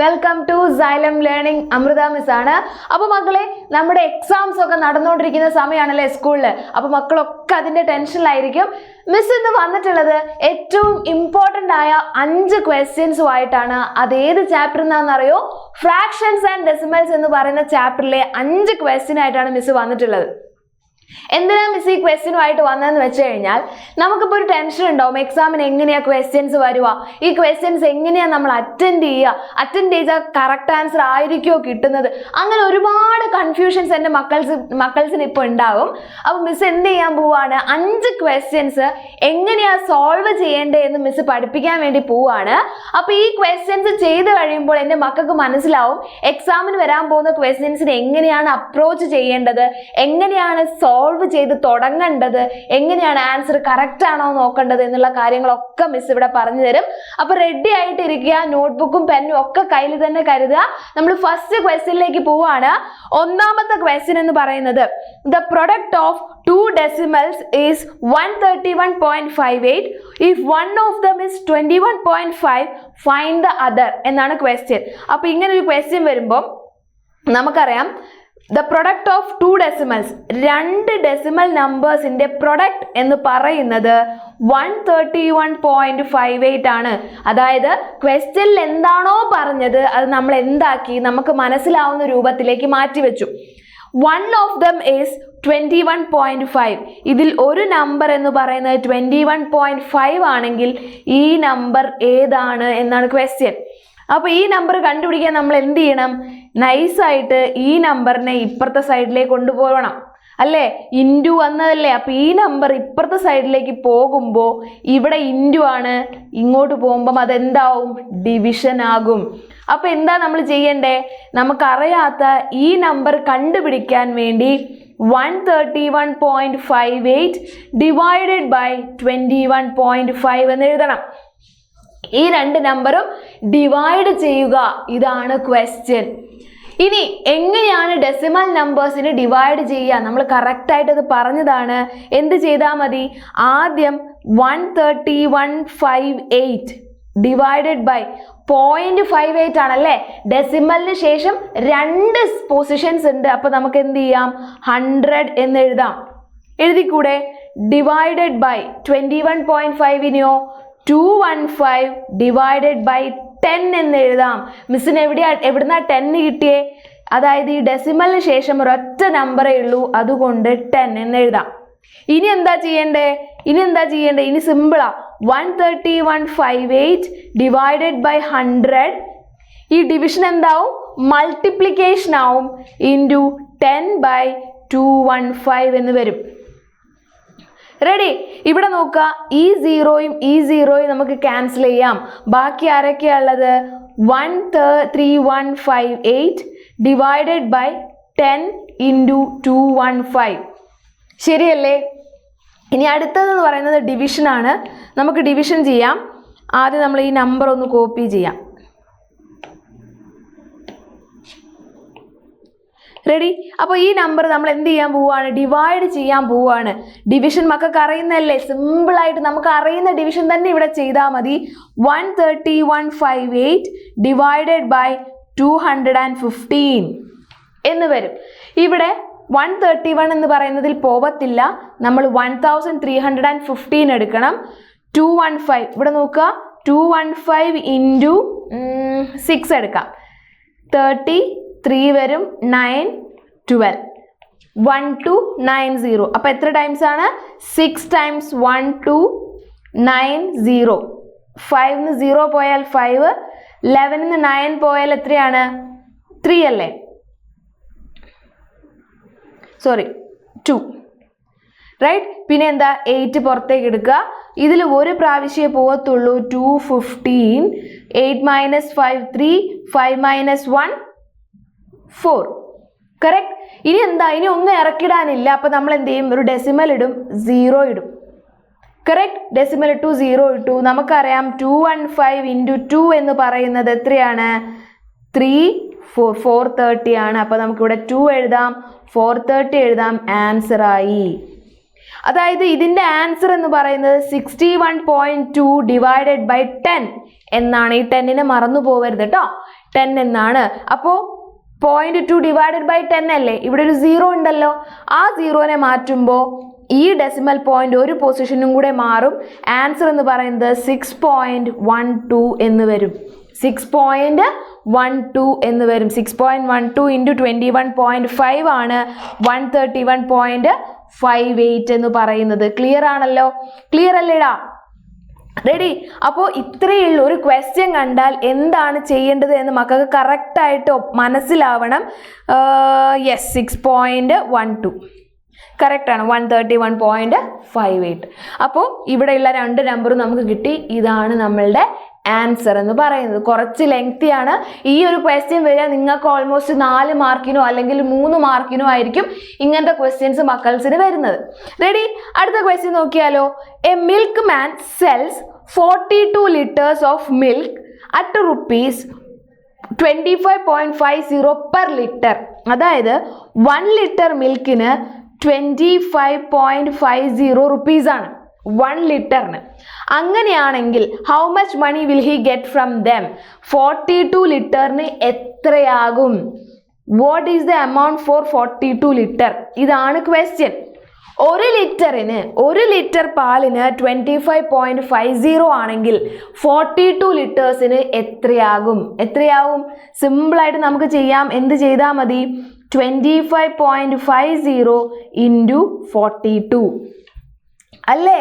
Welcome to Xylem Learning. Amrutha miss ആണ്. അപ്പോൾ മക്കളെ, നമ്മുടെ എക്സാംസ് ഒക്കെ നടന്നുകൊണ്ടിരിക്കുന്ന സമയമാണല്ലേ സ്കൂളിൽ. അപ്പോൾ മക്കളൊക്കെ അതിന്റെ ടെൻഷനിലായിരിക്കും. മിസ് ഇന്ന് വന്നിട്ടുള്ളത് ഏറ്റവും ഇമ്പോർട്ടന്റ് ആയ 5 ക്വസ്റ്റ്യൻസുമായിട്ടാണ്. അത് ഏത് ചാപ്റ്റർ എന്നാണെന്നറിയോ? ഫ്രാക്ഷൻസ് ആൻഡ് ഡെസിമൽസ് എന്ന് പറയുന്ന ചാപ്റ്ററിലെ 5 ക്വസ്റ്റ്യൻ ആയിട്ടാണ് മിസ് വന്നിട്ടുള്ളത്. എന്തിനാ മിസ് ഈ ക്വസ്റ്റ്യനുമായിട്ട് വന്നതെന്ന് വെച്ച് കഴിഞ്ഞാൽ, നമുക്കിപ്പോൾ ഒരു ടെൻഷൻ ഉണ്ടാവും, എക്സാമിന് എങ്ങനെയാ ക്വസ്റ്റ്യൻസ് വരുക, ഈ ക്വസ്റ്റ്യൻസ് എങ്ങനെയാ നമ്മൾ അറ്റൻഡ് ചെയ്താൽ കറക്റ്റ് ആൻസർ ആയിരിക്കുമോ കിട്ടുന്നത്, അങ്ങനെ ഒരുപാട് കൺഫ്യൂഷൻസ് എൻ്റെ മക്കൾസിന് ഇപ്പോൾ ഉണ്ടാവും. അപ്പോൾ മിസ് എന്ത് ചെയ്യാൻ പോവാണ്, 5 ക്വസ്റ്റ്യൻസ് എങ്ങനെയാ സോൾവ് ചെയ്യേണ്ടതെന്ന് മിസ് പഠിപ്പിക്കാൻ വേണ്ടി പോവാണ്. അപ്പോൾ ഈ ക്വസ്റ്റ്യൻസ് ചെയ്ത് കഴിയുമ്പോൾ എൻ്റെ മക്കൾക്ക് മനസ്സിലാവും എക്സാമിന് വരാൻ പോകുന്ന ക്വസ്റ്റ്യൻസിന് എങ്ങനെയാണ് അപ്രോച്ച് ചെയ്യേണ്ടത്, എങ്ങനെയാണ് സോൾവ് ചെയ്ത് തുടങ്ങേണ്ടത്, എങ്ങനെയാണ് ആൻസർ കറക്റ്റ് ആണോ നോക്കേണ്ടത് എന്നുള്ള കാര്യങ്ങളൊക്കെ മിസ് ഇവിടെ പറഞ്ഞു തരും. അപ്പൊ റെഡി ആയിട്ടിരിക്കുക, നോട്ട്ബുക്കും പെന്നും ഒക്കെ കയ്യിൽ തന്നെ കരുതുക. നമ്മൾ ഫസ്റ്റ് ക്വസ്റ്റ്യനിലേക്ക് പോവാണ്. ഒന്നാമത്തെ ക്വസ്റ്റ്യൻ എന്ന് പറയുന്നത്, the product of 2 decimals is 131.58. if one of them is 21.5, find the other എന്നാണ് ക്വസ്റ്റ്യൻ. അപ്പൊ ഇങ്ങനെ ഒരു ക്വസ്റ്റ്യൻ വരുമ്പോൾ നമുക്കറിയാം, the product of 2 decimals, 2 decimal നമ്പേഴ്സിന്റെ പ്രൊഡക്റ്റ് എന്ന് പറയുന്നത് 131.58 ആണ്. അതായത് ക്വസ്റ്റ്യനിൽ എന്താണോ പറഞ്ഞത് അത് നമ്മൾ എന്താക്കി, നമുക്ക് മനസ്സിലാവുന്ന രൂപത്തിലേക്ക് മാറ്റിവെച്ചു. One of them is 21.5. ഇതിൽ ഒരു നമ്പർ എന്ന് പറയുന്നത് 21.5 ആണെങ്കിൽ ഈ നമ്പർ ഏതാണ് എന്നാണ് ക്വസ്റ്റ്യൻ. അപ്പൊ ഈ നമ്പർ കണ്ടുപിടിക്കാൻ നമ്മൾ എന്ത് ചെയ്യണം, നൈസായിട്ട് ഈ നമ്പറിനെ ഇപ്പുറത്തെ സൈഡിലേക്ക് കൊണ്ടുപോകണം അല്ലേ. ഇൻറ്റു വന്നതല്ലേ, അപ്പൊ ഈ നമ്പർ ഇപ്പുറത്തെ സൈഡിലേക്ക് പോകുമ്പോൾ ഇവിടെ ഇൻറ്റു ആണ്, ഇങ്ങോട്ട് പോകുമ്പം അതെന്താവും, ഡിവിഷൻ ആകും. അപ്പൊ എന്താ നമ്മൾ ചെയ്യണ്ടേ, നമുക്കറിയാത്ത ഈ നമ്പർ കണ്ടുപിടിക്കാൻ വേണ്ടി 131.58 ഡിവൈഡഡ് ബൈ 21.5 എന്ന് എഴുതണം. ഈ 2 നമ്പറും ഡിവൈഡ് ചെയ്യുക, ഇതാണ് ക്വസ്റ്റ്യൻ. ഇനി എങ്ങനെയാണ് ഡെസിമൽ നമ്പേഴ്സിന് ഡിവൈഡ് ചെയ്യുക, നമ്മൾ കറക്റ്റായിട്ട് അത് പറഞ്ഞതാണ്. എന്ത് ചെയ്താൽ മതി, ആദ്യം 131.58 ഡിവൈഡഡ് ബൈ 0.58 ആണല്ലേ. ഡെസിമലിന് ശേഷം 2 പൊസിഷൻസ് ഉണ്ട്, അപ്പൊ നമുക്ക് എന്ത് ചെയ്യാം, 100 എന്ന് എഴുതാം. എഴുതിക്കൂടെ, ഡിവൈഡഡ് ബൈ 21.5-നെയോ 215 ഡിവൈഡഡ് ബൈ 10 എന്ന് എഴുതാം. മിസ്സിന് എവിടുന്നാ 10 കിട്ടിയേ, അതായത് ഈ ഡെസിമലിന് ശേഷം ഒരൊറ്റ നമ്പറേ ഉള്ളൂ, അതുകൊണ്ട് 10 എന്ന് എഴുതാം. ഇനി എന്താ ചെയ്യണ്ടേ, ഇനി സിമ്പിളാ, 131.58 ഡിവൈഡഡ് ബൈ 100. ഈ ഡിവിഷൻ എന്താവും, മൾട്ടിപ്ലിക്കേഷൻ ആവും, ഇൻറ്റു 10 ബൈ 215 എന്ന് വരും. റെഡി, ഇവിടെ നോക്കുക, ഈ സീറോയും നമുക്ക് ക്യാൻസൽ ചെയ്യാം. ബാക്കി ആരൊക്കെയാ ഉള്ളത്, 131.58 ഡിവൈഡഡ് ബൈ 10 ഇൻറ്റു 215. ശരിയല്ലേ. ഇനി അടുത്തതെന്ന് പറയുന്നത് ഡിവിഷൻ ആണ്. നമുക്ക് ഡിവിഷൻ ചെയ്യാം. ആദ്യം നമ്മൾ ഈ നമ്പർ ഒന്ന് കോപ്പി ചെയ്യാം. റെഡി, അപ്പോൾ ഈ നമ്പർ നമ്മൾ എന്ത് ചെയ്യാൻ പോവുകയാണ്, ഡിവൈഡ് ചെയ്യാൻ പോവുകയാണ്. ഡിവിഷൻ മക്കൾക്ക് അറിയുന്നതല്ലേ, സിമ്പിളായിട്ട് നമുക്ക് അറിയുന്ന ഡിവിഷൻ തന്നെ ഇവിടെ ചെയ്താൽ മതി. 131.58 ഡിവൈഡഡ് ബൈ 215 എന്ന് വരും. ഇവിടെ 131 എന്ന് പറയുന്നതിൽ പോവത്തില്ല, നമ്മൾ 1315 എടുക്കണം. 215 ഇവിടെ നോക്കുക, 215 ഇൻറ്റു 6 എടുക്കാം, 33 വരും, 9 12 1290. അപ്പൊ എത്ര ടൈംസ് ആണ്, 6 ടൈംസ് 1290. 5 0 പോയാൽ 5, 11 9 പോയാൽ എത്രയാണ്, 3 അല്ലേ, സോറി 2, റൈറ്റ്. പിന്നെ എന്താ, 8 പുറത്തേക്ക് എടുക്കുക. ഇതിൽ ഒരു പ്രാവശ്യമേ പോകത്തുള്ളൂ, 215. 8 - 5 3, 5 - 1 4. കറക്റ്റ്. ഇനി എന്താ, ഇനി ഒന്നും ഇറക്കിടാനില്ല, അപ്പൊ നമ്മൾ എന്ത് ചെയ്യും, ഒരു ഡെസിമൽ ഇടും, 0 ഇടും. കറക്റ്റ്, ഡെസിമൽ ഇട്ടു, 0 ഇട്ടു. നമുക്കറിയാം 215 ഇൻറ്റു 2 എന്ന് പറയുന്നത് എത്രയാണ്, 430 ആണ്. അപ്പൊ നമുക്കിവിടെ 2 എഴുതാം, 430 എഴുതാം, ആൻസർ ആയി. അതായത് ഇതിന്റെ ആൻസർ എന്ന് പറയുന്നത് 61.2 ഡിവൈഡഡ് ബൈ 10 എന്നാണ്. ഈ 10നെ മറന്നു പോകരുത് കേട്ടോ. 10 എന്നാണ്. അപ്പോൾ 0.2 ഡിവൈഡഡ് ബൈ 10 അല്ലേ, ഇവിടെ ഒരു 0 ഉണ്ടല്ലോ. ആ 0നെ മാറ്റുമ്പോൾ ഈ ഡെസിമൽ പോയിന്റ് ഒരു പൊസിഷനും കൂടെ മാറും. ആൻസർ എന്ന് പറയുന്നത് 6.12 എന്ന് വരും. 6.12 എന്ന് വരും. 6.12 ഇൻറ്റു 21.5 ആണ് 131.58 എന്ന് പറയുന്നത്. ക്ലിയർ ആണല്ലോ? ക്ലിയർ അല്ലേടാ? റെഡി? അപ്പോൾ ഇത്രയുള്ള ഒരു ക്വസ്റ്റ്യൻ കണ്ടാൽ എന്താണ് ചെയ്യേണ്ടത് എന്ന് മക്കൾക്ക് കറക്റ്റായിട്ട് മനസ്സിലാവണം. യെസ്, 6.12 കറക്റ്റാണ്. 131.58. അപ്പോൾ ഇവിടെയുള്ള 2 നമ്പറും നമുക്ക് കിട്ടി. ഇതാണ് നമ്മളുടെ ആൻസർ എന്ന് പറയുന്നത്. കുറച്ച് ലെങ്തിയാണ് ഈ ഒരു ക്വസ്റ്റ്യൻ വരിക. നിങ്ങൾക്ക് ഓൾമോസ്റ്റ് 4 മാർക്കിനോ അല്ലെങ്കിൽ 3 മാർക്കിനോ ആയിരിക്കും ഇങ്ങനത്തെ ക്വസ്റ്റ്യൻസ് മക്കൾസിന് വരുന്നത്. റെഡി? അടുത്ത ക്വസ്റ്റ്യൻ നോക്കിയാലോ. A milk man cells 42 liters of milk at rupees 25.50 per liter. അതായത് 1 ലിറ്റർ മിൽക്കിന് 25.50 rupees ആണ് 1 ലിറ്ററിന്. അങ്ങനെയാണെങ്കിൽ how much money will he get from them? 42 ലിറ്ററിന് എത്രയാകും? What is the amount for 42 litre? ഇതാണ് ക്വസ്റ്റ്യൻ. 1 ലിറ്ററിന് 1 ലിറ്റർ പാലിന് 25.50 ആണെങ്കിൽ 42 ലിറ്റേഴ്സിന് എത്രയാകും? സിമ്പിളായിട്ട് നമുക്ക് ചെയ്യാം. എന്ത് ചെയ്താൽ മതി? 25.50 ഇൻറ്റു 42 അല്ലേ?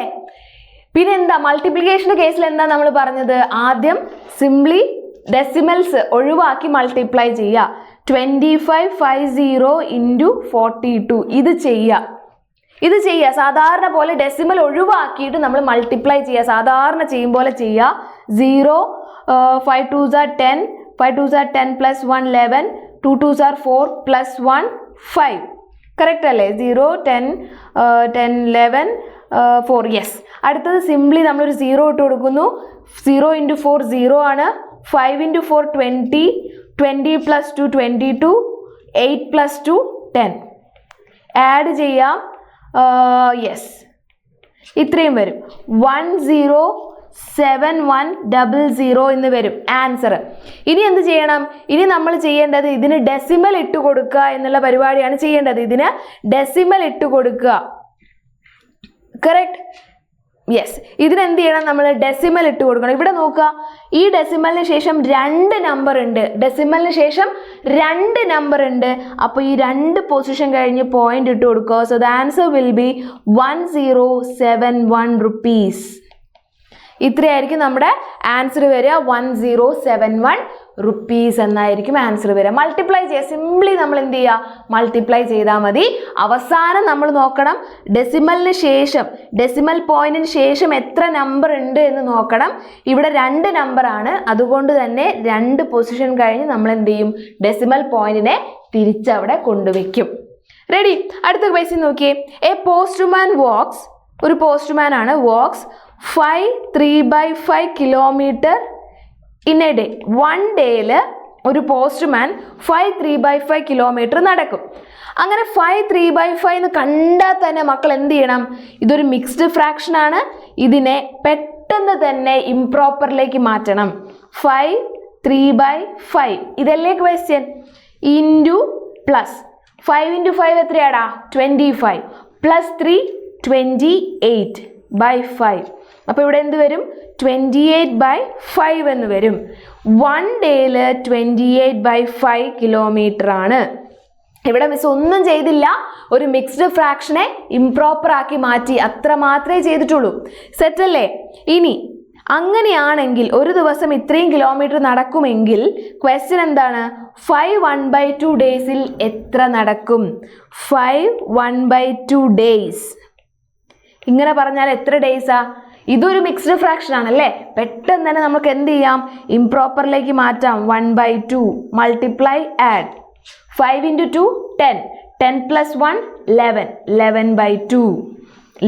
പിന്നെ എന്താ മൾട്ടിപ്ലിക്കേഷൻ്റെ കേസിൽ എന്താ നമ്മൾ പറഞ്ഞത്? ആദ്യം സിംപ്ലി ഡെസിമൽസ് ഒഴിവാക്കി മൾട്ടിപ്ലൈ ചെയ്യുക. 2550 ഇൻറ്റു 42 ഇത് ചെയ്യുക. സാധാരണ പോലെ ഡെസിമൽ ഒഴിവാക്കിയിട്ട് നമ്മൾ മൾട്ടിപ്ലൈ ചെയ്യുക. സാധാരണ ചെയ്യും പോലെ ചെയ്യുക. 0 5 2s are 10, 5 2s are 10 plus 1 11, 2 2s are 4 plus 1 5. Correct അല്ലേ? 0 10 10 11 4. യെസ്. അടുത്തത് സിംപ്ലി നമ്മളൊരു 0 ഇട്ട് കൊടുക്കുന്നു. 0 ഇൻറ്റു 4 0 ആണ്. 5 ഇൻറ്റു 4 20, 20 പ്ലസ് 2 22, 8 പ്ലസ് 2 10. ആഡ് ചെയ്യാം. യെസ്, ഇത്രയും വരും. 107100 എന്ന് വരും ആൻസർ. ഇനി എന്ത് ചെയ്യണം? ഇനി നമ്മൾ ചെയ്യേണ്ടത് ഇതിന് ഡെസിമൽ ഇട്ട് കൊടുക്കുക എന്നുള്ള പരിപാടിയാണ് ചെയ്യേണ്ടത്. ഇതിന് ഡെസിമൽ ഇട്ട് കൊടുക്കുക. കറക്റ്റ്? യെസ്. ഇതിനെന്ത് ചെയ്യണം? നമ്മൾ ഡെസിമൽ ഇട്ട് കൊടുക്കണം. ഇവിടെ നോക്കുക, ഈ ഡെസിമലിന് ശേഷം 2 നമ്പർ ഉണ്ട്. ഡെസിമലിന് ശേഷം 2 നമ്പർ ഉണ്ട്. അപ്പോൾ ഈ 2 പൊസിഷൻ കഴിഞ്ഞ് പോയിന്റ് ഇട്ട് കൊടുക്കുക. So the answer will be 1071 rupees. ഇത്രയായിരിക്കും നമ്മുടെ ആൻസർ വരിക. 1071 rupees എന്നായിരിക്കും ആൻസർ വരിക. മൾട്ടിപ്ലൈ ചെയ്യുക. സിംപ്ലി നമ്മൾ എന്ത് ചെയ്യുക? മൾട്ടിപ്ലൈ ചെയ്താൽ മതി. അവസാനം നമ്മൾ നോക്കണം ഡെസിമലിന് ശേഷം, ഡെസിമൽ പോയിന്റിന് ശേഷം എത്ര നമ്പർ ഉണ്ട് എന്ന് നോക്കണം. ഇവിടെ 2 നമ്പറാണ്. അതുകൊണ്ട് തന്നെ 2 പൊസിഷൻ കഴിഞ്ഞ് നമ്മൾ എന്ത് ചെയ്യും? ഡെസിമൽ പോയിന്റിനെ തിരിച്ചവിടെ കൊണ്ടുവയ്ക്കും. റെഡി? അടുത്ത ക്വസ്റ്റ്യൻ നോക്കിയേ. എ പോസ്റ്റ്മാൻ വാക്സ്, ഒരു പോസ്റ്റ്മാൻ ആണ്, walks 5 3/5 kilometre in a day. 1 ഡേയിൽ ഒരു പോസ്റ്റ്മാൻ 5 3/5 കിലോമീറ്റർ നടക്കും. അങ്ങനെ 5 3/5 എന്ന് കണ്ടാൽ തന്നെ മക്കൾ എന്ത് ചെയ്യണം? ഇതൊരു മിക്സ്ഡ് ഫ്രാക്ഷൻ ആണ്. ഇതിനെ പെട്ടെന്ന് തന്നെ ഇംപ്രോപ്പറിലേക്ക് മാറ്റണം. 5 3/5 ഇതല്ലേ question. Into plus 5 into 5 എത്രയാടാ? 25 plus 3 28/5. അപ്പോൾ ഇവിടെ എന്ത് വരും? 28/5 എന്ന് വരും. 1 ഡേയിൽ 28/5 കിലോമീറ്റർ ആണ്. ഇവിടെ മിസ് ഒന്നും ചെയ്തില്ല, ഒരു മിക്സ്ഡ് ഫ്രാക്ഷനെ ഇംപ്രോപ്പർ ആക്കി മാറ്റി, അത്ര മാത്രമേ ചെയ്തിട്ടുള്ളൂ. സെറ്റല്ലേ? ഇനി അങ്ങനെയാണെങ്കിൽ ഒരു ദിവസം ഇത്രയും കിലോമീറ്റർ നടക്കുമെങ്കിൽ ക്വസ്റ്റ്യൻ എന്താണ്? 5 1/2 ഡേയ്സിൽ എത്ര നടക്കും? 5 1/2 ഡേയ്സ്. ഇങ്ങനെ പറഞ്ഞാൽ എത്ര ഡേയ്സാ? ഇതൊരു മിക്സ്ഡ് ഫ്രാക്ഷൻ ആണല്ലേ. പെട്ടെന്ന് തന്നെ നമുക്ക് എന്ത് ചെയ്യാം? ഇംപ്രോപ്പറിലേക്ക് മാറ്റാം. 1/2 multiply add. 5 into 2 10, 10 plus 1 11, 11/2,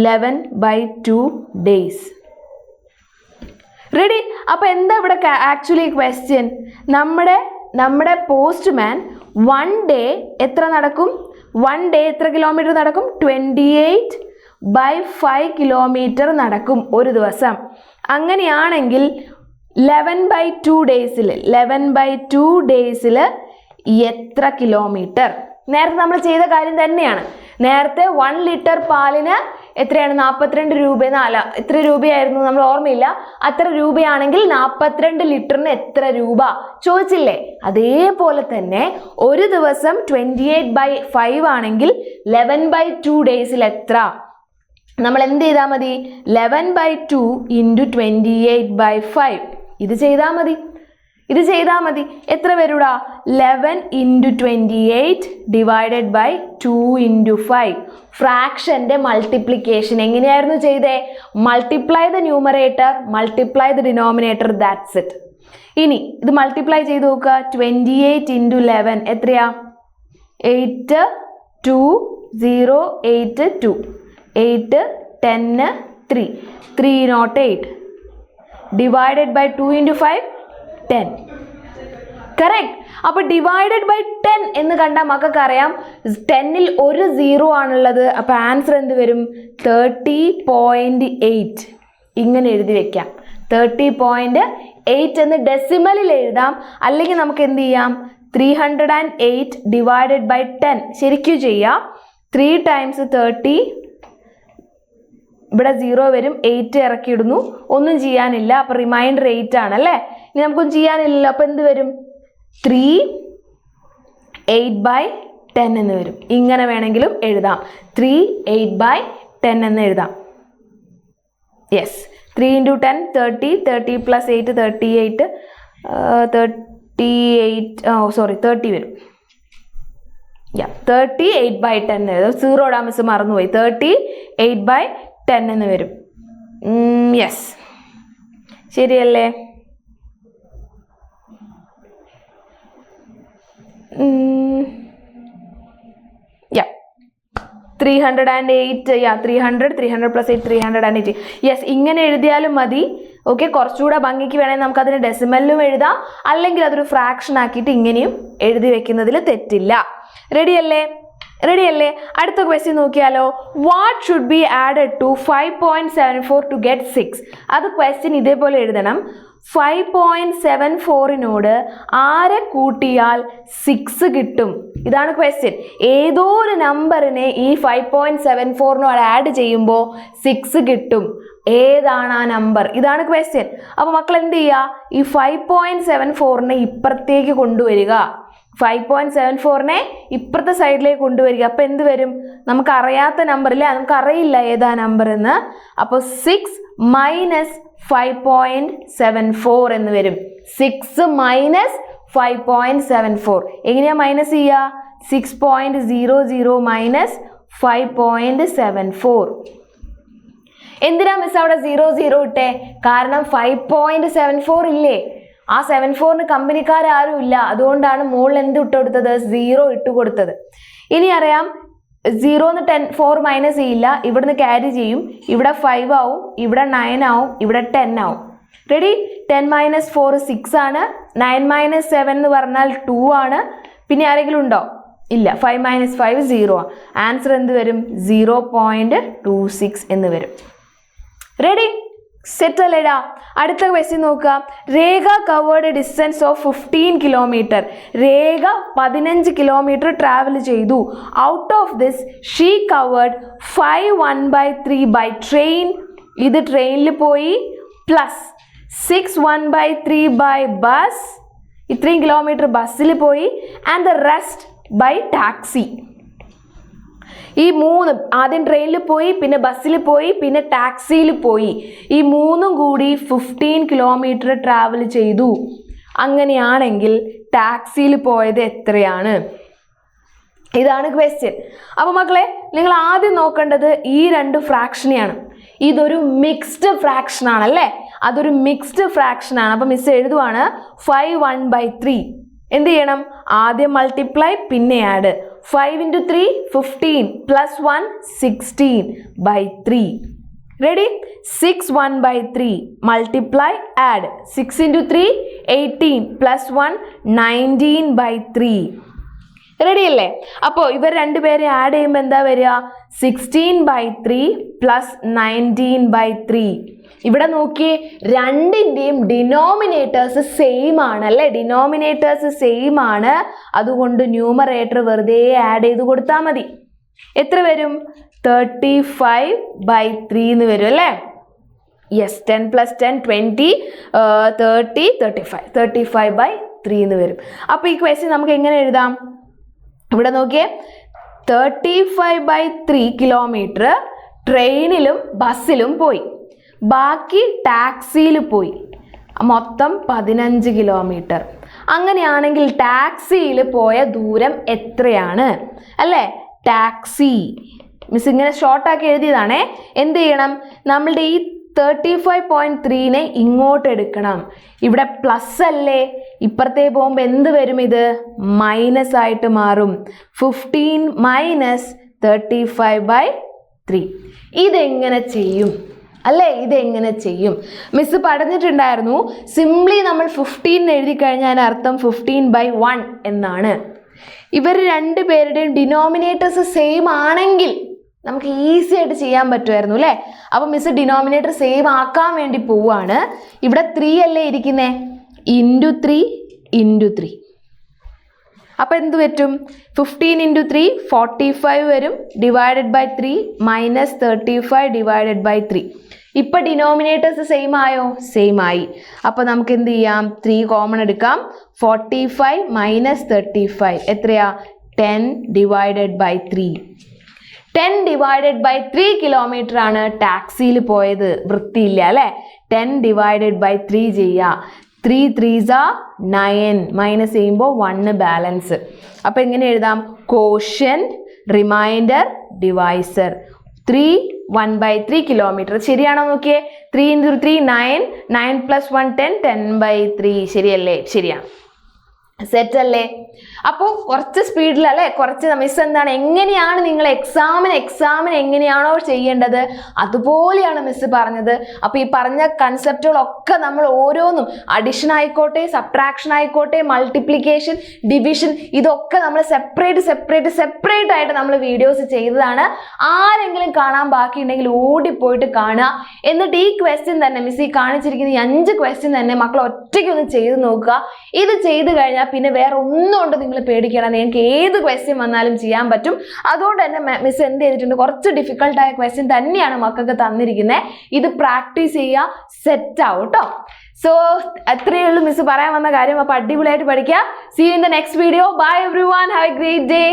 11/2 days. Ready? അപ്പോൾ എന്താ ഇവിടെ ആക്ച്വലി ക്വസ്റ്റ്യൻ? നമ്മുടെ പോസ്റ്റ്മാൻ 1 ഡേ എത്ര നടക്കും? 1 ഡേ എത്ര കിലോമീറ്റർ നടക്കും? 28/5 കിലോമീറ്റർ നടക്കും ഒരു ദിവസം. അങ്ങനെയാണെങ്കിൽ 11/2 ഡേയ്സിൽ 11/2 ഡേയ്സിൽ എത്ര കിലോമീറ്റർ? നേരത്തെ നമ്മൾ ചെയ്ത കാര്യം തന്നെയാണ്. നേരത്തെ 1 ലിറ്റർ പാലിന് എത്രയാണ്? 42 രൂപ. അല്ല, എത്ര രൂപയായിരുന്നു നമ്മൾ ഓർമ്മയില്ല. അത്ര രൂപയാണെങ്കിൽ 42 ലിറ്ററിന് എത്ര രൂപ ചോദിച്ചില്ലേ? അതേപോലെ തന്നെ ഒരു ദിവസം 28/5 ആണെങ്കിൽ 11/2 ഡേയ്സിൽ എത്ര? നമ്മൾ എന്ത് ചെയ്താൽ മതി? 11/2 × 28/5 ഇത് ചെയ്താൽ മതി. എത്ര വരൂടാ? 11 × 28 ഡിവൈഡഡ് ബൈ 2 × 5. ഫ്രാക്ഷന്റെ മൾട്ടിപ്ലിക്കേഷൻ എങ്ങനെയായിരുന്നു ചെയ്തേ? Multiply the numerator, multiply the denominator, that's it. ഇനി ഇത് മൾട്ടിപ്ലൈ ചെയ്ത് നോക്കുക. 28 × 11 എത്രയാ? 8 2 0 8 2 8 10 3 308 ഡിവൈഡഡ് ബൈ 2 × 5 10. കറക്റ്റ്. അപ്പൊ ഡിവൈഡഡ് ബൈ 10 എന്ന് കണ്ടാൽ മക്കൾക്ക് അറിയാം 10ൽ ഒരു 0 ആണുള്ളത്. അപ്പൊ ആൻസർ എന്ത് വരും? 30.8. ഇങ്ങനെ എഴുതി വെക്കാം. 30.8 എന്ന് ഡെസിമലിൽ എഴുതാം. അല്ലെങ്കിൽ നമുക്ക് എന്ത് ചെയ്യാം? 308 ഡിവൈഡഡ് ബൈ 10 ശരിക്കും ചെയ്യാം. 3 × 30. ഇവിടെ 0 വരും, 8 ഇറക്കിയിടുന്നു. ഒന്നും ചെയ്യാനില്ല. അപ്പൊ റിമൈൻഡർ 8 ആണല്ലേ. ഇനി നമുക്കൊന്നും ചെയ്യാനില്ലല്ലോ. അപ്പൊ എന്ത് വരും? 3 8/10 എന്ന് വരും. ഇങ്ങനെ വേണമെങ്കിലും എഴുതാം. 3 8/10 എന്ന് എഴുതാം. യെസ്. 3 × 10 30 30 + 8 38 30 വരും. 38/10 എഴുതാം. 0 ഇടാൻ മിസ് മറന്നുപോയി. 38/10 എന്ന് വരും. യെസ്, ശരിയല്ലേ? 308 300 300 + 8 380. യെസ്, ഇങ്ങനെ എഴുതിയാലും മതി. ഓക്കെ, കുറച്ചുകൂടെ ഭംഗിക്ക് വേണമെങ്കിൽ നമുക്ക് അതിന് ഡെസിമലിലും എഴുതാം. അല്ലെങ്കിൽ അതൊരു ഫ്രാക്ഷൻ ആക്കിയിട്ട് ഇങ്ങനെയും എഴുതി വെക്കുന്നതിൽ തെറ്റില്ല. റെഡിയല്ലേ? അടുത്ത ക്വസ്റ്റ്യൻ നോക്കിയാലോ. What should be added to 5.74 to get 6? അത് ക്വസ്റ്റ്യൻ ഇതേപോലെ എഴുതണം. 5.74നോട് ആരെ കൂട്ടിയാൽ 6 കിട്ടും? ഇതാണ് ക്വസ്റ്റ്യൻ. ഏതോ ഒരു നമ്പറിനെ ഈ 5.74നോട് ആഡ് ചെയ്യുമ്പോൾ 6 കിട്ടും. ഏതാണ് ആ നമ്പർ? ഇതാണ് ക്വസ്റ്റ്യൻ. അപ്പോൾ മക്കൾ എന്ത് ചെയ്യുക? ഈ 5.74നെ ഇപ്പുറത്തേക്ക് കൊണ്ടുവരിക. 5.74നെ ഇപ്പുറത്തെ സൈഡിലേക്ക് കൊണ്ടുവരിക. അപ്പോൾ എന്ത് വരും? നമുക്ക് അറിയാത്ത നമ്പറില്ലേ, നമുക്കറിയില്ല ഏതാ നമ്പർ എന്ന്. അപ്പോൾ 6 - 5.74 എന്ന് വരും. 6 - 5.74 എങ്ങനെയാ മൈനസ് ചെയ്യുക? 6.00 - 5.74. എന്തിനാ മിസ് അവിടെ 00 ഇട്ടേ? കാരണം 5.74 ഇല്ലേ? ആ 74ന് കമ്പനിക്കാരും ഇല്ല. അതുകൊണ്ടാണ് മുകളിൽ എന്ത് ഇട്ട് കൊടുത്തത്? 0 ഇട്ട് കൊടുത്തത്. ഇനി അറിയാം 0ന്ന് 4 മൈനസ് ചെയ്യില്ല. ഇവിടുന്ന് ക്യാരി ചെയ്യും. ഇവിടെ 5 ആവും, ഇവിടെ 9 ആവും, ഇവിടെ 10 ആവും. റെഡി? 10 - 4 6 ആണ്. 9 - 7 എന്ന് പറഞ്ഞാൽ 2 ആണ്. പിന്നെ ആരെങ്കിലും ഉണ്ടോ? ഇല്ല. 5 - 5 0 ആണ്. ആൻസർ എന്ത് വരും? 0.26 എന്ന് വരും. റെഡി? സെറ്റ് അല്ലേടാ? അടുത്ത ക്വസ്റ്റ്യൻ നോക്കുക. Rekha covered distance of 15 kilometre. Rekha 15 kilometre travel ചെയ്തു. Out of this she covered 5 1/3 by train. ഇത് ട്രെയിനിൽ പോയി. Plus 6 1/3 by bus. ഇത്രയും കിലോമീറ്റർ ബസ്സിൽ പോയി. And the rest by taxi. ഈ 3 ആദ്യം ട്രെയിനിൽ പോയി, പിന്നെ ബസ്സിൽ പോയി, പിന്നെ ടാക്സിയിൽ പോയി. ഈ 3ഉം കൂടി 15 കിലോമീറ്റർ ട്രാവൽ ചെയ്തു. അങ്ങനെയാണെങ്കിൽ ടാക്സിയിൽ പോയത് എത്രയാണ്? ഇതാണ് ക്വസ്റ്റ്യൻ. അപ്പോൾ മക്കളെ, നിങ്ങൾ ആദ്യം നോക്കേണ്ടത് ഈ 2 ഫ്രാക്ഷനെയാണ്. ഇതൊരു മിക്സ്ഡ് ഫ്രാക്ഷൻ ആണല്ലേ? അതൊരു മിക്സ്ഡ് ഫ്രാക്ഷൻ ആണ്. അപ്പോൾ മിസ് എഴുതുവാണ് 5 1/3. എന്ത് ചെയ്യണം? ആദ്യം മൾട്ടിപ്ലൈ, പിന്നെ add. 5 × 3 15 + 1 16/3. Ready? 6 1/3 multiply add. 6 × 3 18 + 1 19/3. Ready അല്ലേ? അപ്പോൾ ഇവർ രണ്ടുപേരെ ആഡ് ചെയ്യുമ്പോൾ എന്താ വരിക? 16/3 + 19/3. ഇവിടെ നോക്കിയേ, രണ്ടിൻ്റെയും ഡിനോമിനേറ്റേഴ്സ് സെയിം ആണ് അല്ലേ, ഡിനോമിനേറ്റേഴ്സ് സെയിം ആണ്. അതുകൊണ്ട് ന്യൂമറേറ്റർ വെറുതെ ആഡ് ചെയ്ത് കൊടുത്താൽ മതി. എത്ര വരും? 35/3 എന്ന് വരും അല്ലേ. യെസ്, 10 + 10 20 30 35 35/3 എന്ന് വരും. അപ്പോൾ ഈ ക്വസ്റ്റ്യൻ നമുക്ക് എങ്ങനെ എഴുതാം? ഇവിടെ നോക്കിയേ, 35/3 കിലോമീറ്റർ ട്രെയിനിലും ബസ്സിലും പോയി, ബാക്കി ടാക്സിയിൽ പോയി, മൊത്തം 15 കിലോമീറ്റർ. അങ്ങനെയാണെങ്കിൽ ടാക്സിയിൽ പോയ ദൂരം എത്രയാണ് അല്ലേ? ടാക്സി മിസ് ഇങ്ങനെ ഷോർട്ടാക്കി എഴുതിയതാണേ. എന്ത് ചെയ്യണം? നമ്മളുടെ ഈ 35.3നെ ഇങ്ങോട്ട് എടുക്കണം. ഇവിടെ പ്ലസ് അല്ലേ, ഇപ്പുറത്തേ പോകുമ്പോൾ എന്ത് വരും? ഇത് മൈനസ് ആയിട്ട് മാറും. 15 - 35/3. ഇതെങ്ങനെ ചെയ്യും അല്ലേ? ഇതെങ്ങനെ ചെയ്യും? മിസ് പറഞ്ഞിട്ടുണ്ടായിരുന്നു, സിംപ്ലി നമ്മൾ 15 എഴുതി കഴിഞ്ഞാൽ അതിന് അർത്ഥം 15/1 എന്നാണ്. ഇവർ രണ്ടുപേരുടെയും ഡിനോമിനേറ്റേഴ്സ് സെയിം ആണെങ്കിൽ നമുക്ക് ഈസി ആയിട്ട് ചെയ്യാൻ പറ്റുമായിരുന്നു അല്ലേ. അപ്പം മിസ് ഡിനോമിനേറ്റർ സെയിം ആക്കാൻ വേണ്ടി പോവാണ്. ഇവിടെ 3 അല്ലേ ഇരിക്കുന്നേ, × 3 അപ്പം എന്ത് പറ്റും? 15 × 3 45 വരും, /3 - 35/3. ഇപ്പം ഡിനോമിനേറ്റേഴ്സ് സെയിം ആയോ? സെയിം ആയി. അപ്പം നമുക്ക് എന്ത് ചെയ്യാം? 3 കോമൺ എടുക്കാം. 45 - 35 എത്രയാ? 10/3. 10/3 കിലോമീറ്റർ ആണ് ടാക്സിയിൽ പോയത്. വൃത്തിയില്ല അല്ലേ? 10/3 ചെയ്യുക. 3 3s are 9. മൈനസ് ചെയ്യുമ്പോൾ 1 ബാലൻസ്. അപ്പം എങ്ങനെ എഴുതാം? Quotient, remainder, divisor. 3 1/3 കിലോമീറ്റർ. ശരിയാണോ നോക്കിയേ? 3 × 3 9, 9 + 1 10, 10/3. ശരിയല്ലേ? ശരിയാണ്. സെറ്റ് അല്ലേ? അപ്പോൾ കുറച്ച് സ്പീഡിലല്ലേ, കുറച്ച് മിസ് എന്താണ്, എങ്ങനെയാണ് നിങ്ങൾ എക്സാമിന് എങ്ങനെയാണോ ചെയ്യേണ്ടത് അതുപോലെയാണ് മിസ് പറഞ്ഞത്. അപ്പോൾ ഈ പറഞ്ഞ കൺസെപ്റ്റുകളൊക്കെ നമ്മൾ ഓരോന്നും അഡിഷൻ ആയിക്കോട്ടെ, സബ്ട്രാക്ഷൻ ആയിക്കോട്ടെ, മൾട്ടിപ്ലിക്കേഷൻ, ഡിവിഷൻ, ഇതൊക്കെ നമ്മൾ സെപ്പറേറ്റ് ആയിട്ട് നമ്മൾ വീഡിയോസ് ചെയ്തതാണ്. ആരെങ്കിലും കാണാൻ ബാക്കിയുണ്ടെങ്കിൽ ഓടിപ്പോയിട്ട് കാണുക. എന്നിട്ട് ഈ ക്വസ്റ്റ്യൻ തന്നെ മിസ് ഈ കാണിച്ചിരിക്കുന്ന ഈ 5 ക്വസ്റ്റ്യൻ തന്നെ മക്കൾ ഒറ്റയ്ക്കൊന്ന് ചെയ്ത് നോക്കുക. ഇത് ചെയ്ത് കഴിഞ്ഞാൽ പിന്നെ വേറെ ഒന്നും കൊണ്ട് നിങ്ങൾ പേടിക്കണം. നിങ്ങൾക്ക് ഏത് ക്വസ്റ്റ്യൻ വന്നാലും ചെയ്യാൻ പറ്റും. അതുകൊണ്ട് തന്നെ മിസ് എന്ത് ചെയ്തിട്ടുണ്ട്, കുറച്ച് ഡിഫിക്കൽട്ടായ ക്വസ്റ്റ്യൻ തന്നെയാണ് മക്കൾക്ക് തന്നിരിക്കുന്നത്. ഇത് പ്രാക്ടീസ് ചെയ്യുക, സെറ്റ് ആവും കേട്ടോ. സോ അത്രയേ ഉള്ളൂ മിസ് പറയാൻ വന്ന കാര്യം. അപ്പോൾ അടിപൊളിയായിട്ട് പഠിക്കുക. See you in the next video. Bye everyone. Have a great day.